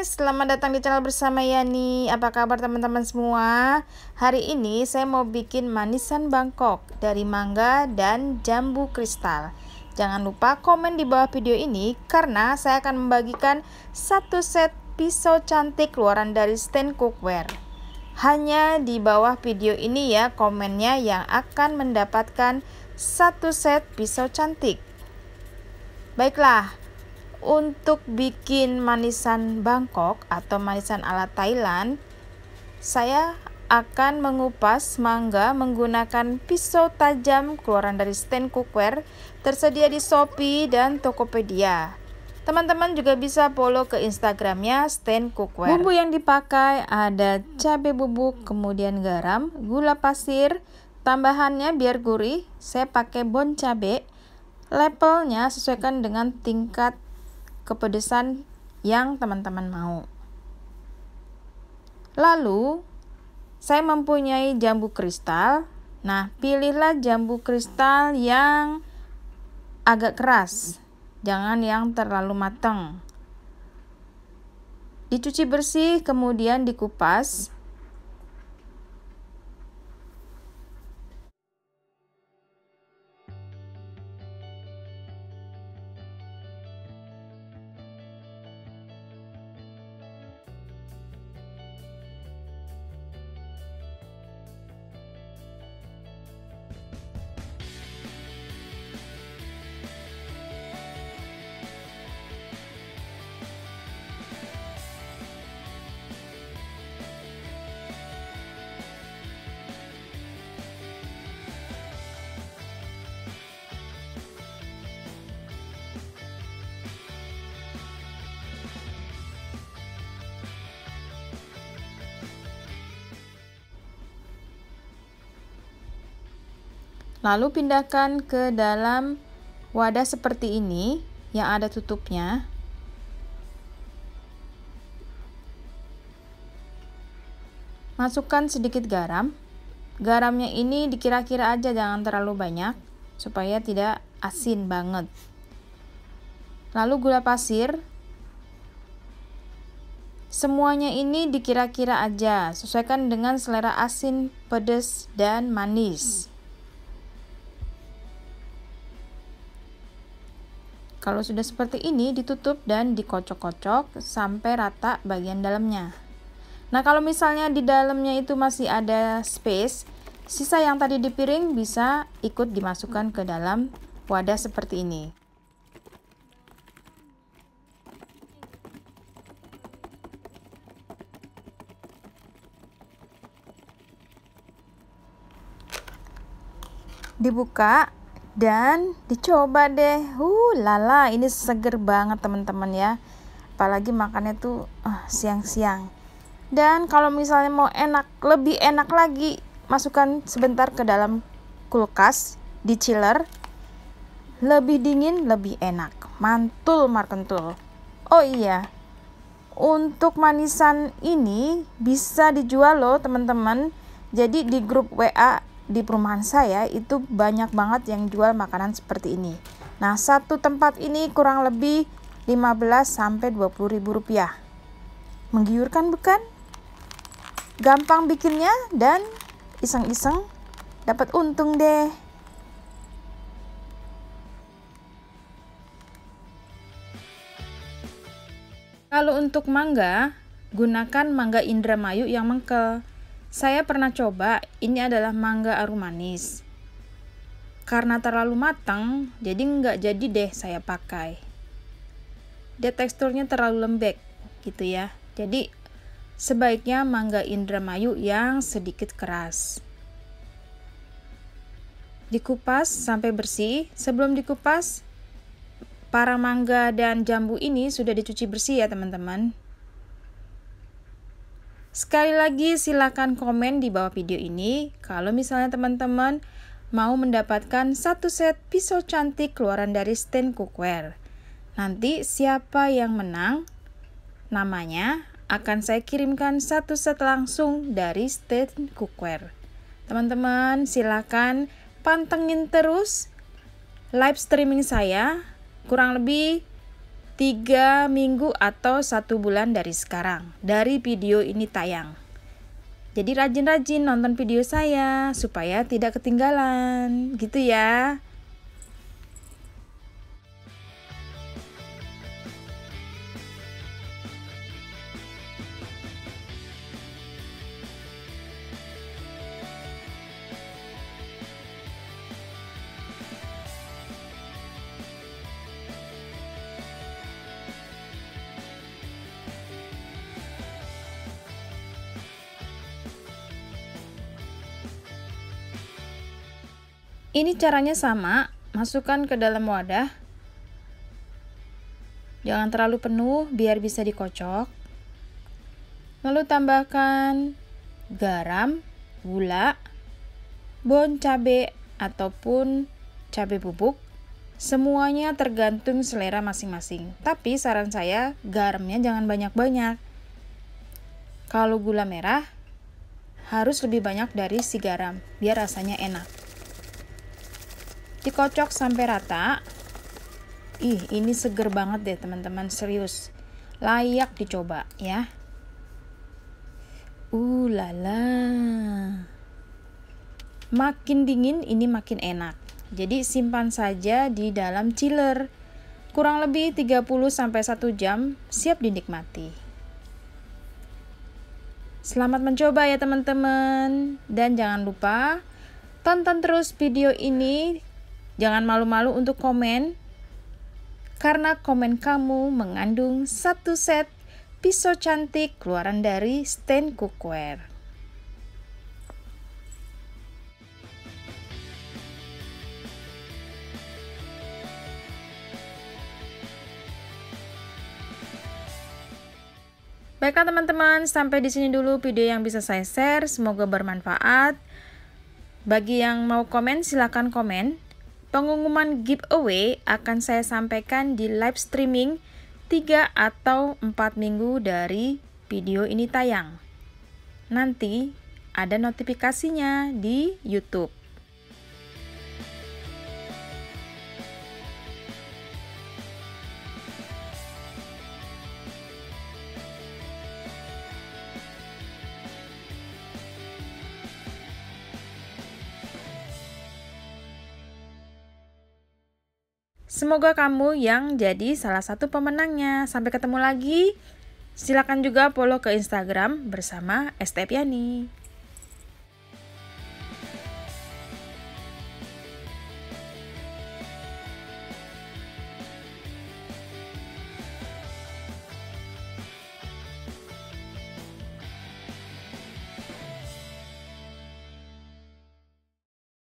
selamat datang di channel bersama Yani. Apa kabar teman-teman semua? Hari ini saya mau bikin manisan Bangkok dari mangga dan jambu kristal. Jangan lupa komen di bawah video ini karena saya akan membagikan satu set pisau cantik keluaran dari stand cookware. Hanya di bawah video ini ya komennya yang akan mendapatkan satu set pisau cantik. Baiklah. Untuk bikin manisan Bangkok atau manisan ala Thailand, saya akan mengupas mangga menggunakan pisau tajam keluaran dari stand cookware, tersedia di Shopee dan Tokopedia. Teman-teman juga bisa follow ke Instagramnya stand cookware. Bumbu yang dipakai ada cabai bubuk, kemudian garam, gula pasir. Tambahannya biar gurih, saya pakai bon cabai. Levelnya sesuaikan dengan tingkat kepedesan yang teman-teman mau. Lalu saya mempunyai jambu kristal. Nah, pilihlah jambu kristal yang agak keras, jangan yang terlalu matang. Dicuci bersih kemudian dikupas. Lalu pindahkan ke dalam wadah seperti ini yang ada tutupnya. Masukkan sedikit garam. Garamnya ini dikira-kira aja, jangan terlalu banyak supaya tidak asin banget. Lalu gula pasir. Semuanya ini dikira-kira aja, sesuaikan dengan selera asin, pedas, dan manis. Kalau sudah seperti ini, ditutup dan dikocok-kocok sampai rata bagian dalamnya. Nah, kalau misalnya di dalamnya itu masih ada space, sisa yang tadi di piring bisa ikut dimasukkan ke dalam wadah seperti ini. Dibuka dan dicoba deh. Lala, ini seger banget teman-teman ya. Apalagi makannya tuh siang-siang. Dan kalau misalnya mau enak, lebih enak lagi, masukkan sebentar ke dalam kulkas di chiller. Lebih dingin, lebih enak. Mantul markentul. Oh iya, untuk manisan ini bisa dijual loh teman-teman. Jadi di grup WA di perumahan saya itu banyak banget yang jual makanan seperti ini. Nah, satu tempat ini kurang lebih 15-20 ribu rupiah. Menggiurkan bukan? Gampang bikinnya dan iseng-iseng dapat untung deh. Kalau untuk mangga, gunakan mangga Indramayu yang mengkel. Saya pernah coba, ini adalah mangga arum manis. Karena terlalu matang, jadi nggak jadi deh saya pakai. Dia teksturnya terlalu lembek gitu ya. Jadi sebaiknya mangga Indramayu yang sedikit keras. Dikupas sampai bersih. Sebelum dikupas, para mangga dan jambu ini sudah dicuci bersih ya teman-teman. Sekali lagi silakan komen di bawah video ini kalau misalnya teman-teman mau mendapatkan satu set pisau cantik keluaran dari stand cookware. Nanti siapa yang menang, namanya akan saya kirimkan satu set langsung dari stand cookware. Teman-teman silakan pantengin terus live streaming saya kurang lebih 3 minggu atau 1 bulan dari sekarang, dari video ini tayang. Jadi rajin-rajin nonton video saya supaya tidak ketinggalan, gitu ya. Ini caranya sama, masukkan ke dalam wadah. Jangan terlalu penuh biar bisa dikocok. Lalu tambahkan garam, gula, bon cabai ataupun cabai bubuk. Semuanya tergantung selera masing-masing. Tapi saran saya garamnya jangan banyak-banyak. Kalau gula merah harus lebih banyak dari si garam biar rasanya enak. Dikocok sampai rata. Ini seger banget deh teman-teman, serius. Layak dicoba ya. Lala. Makin dingin ini makin enak. Jadi simpan saja di dalam chiller. Kurang lebih 30 sampai 1 jam siap dinikmati. Selamat mencoba ya teman-teman. Dan jangan lupa tonton terus video ini. Jangan malu-malu untuk komen, karena komen kamu mengandung 1 set pisau cantik keluaran dari Stand Cookware. Baiklah teman-teman, sampai di sini dulu video yang bisa saya share. Semoga bermanfaat. Bagi yang mau komen, silakan komen. Pengumuman giveaway akan saya sampaikan di live streaming 3 atau 4 minggu dari video ini tayang. Nanti ada notifikasinya di YouTube. Semoga kamu yang jadi salah satu pemenangnya. Sampai ketemu lagi. Silakan juga follow ke Instagram bersama Estepiani.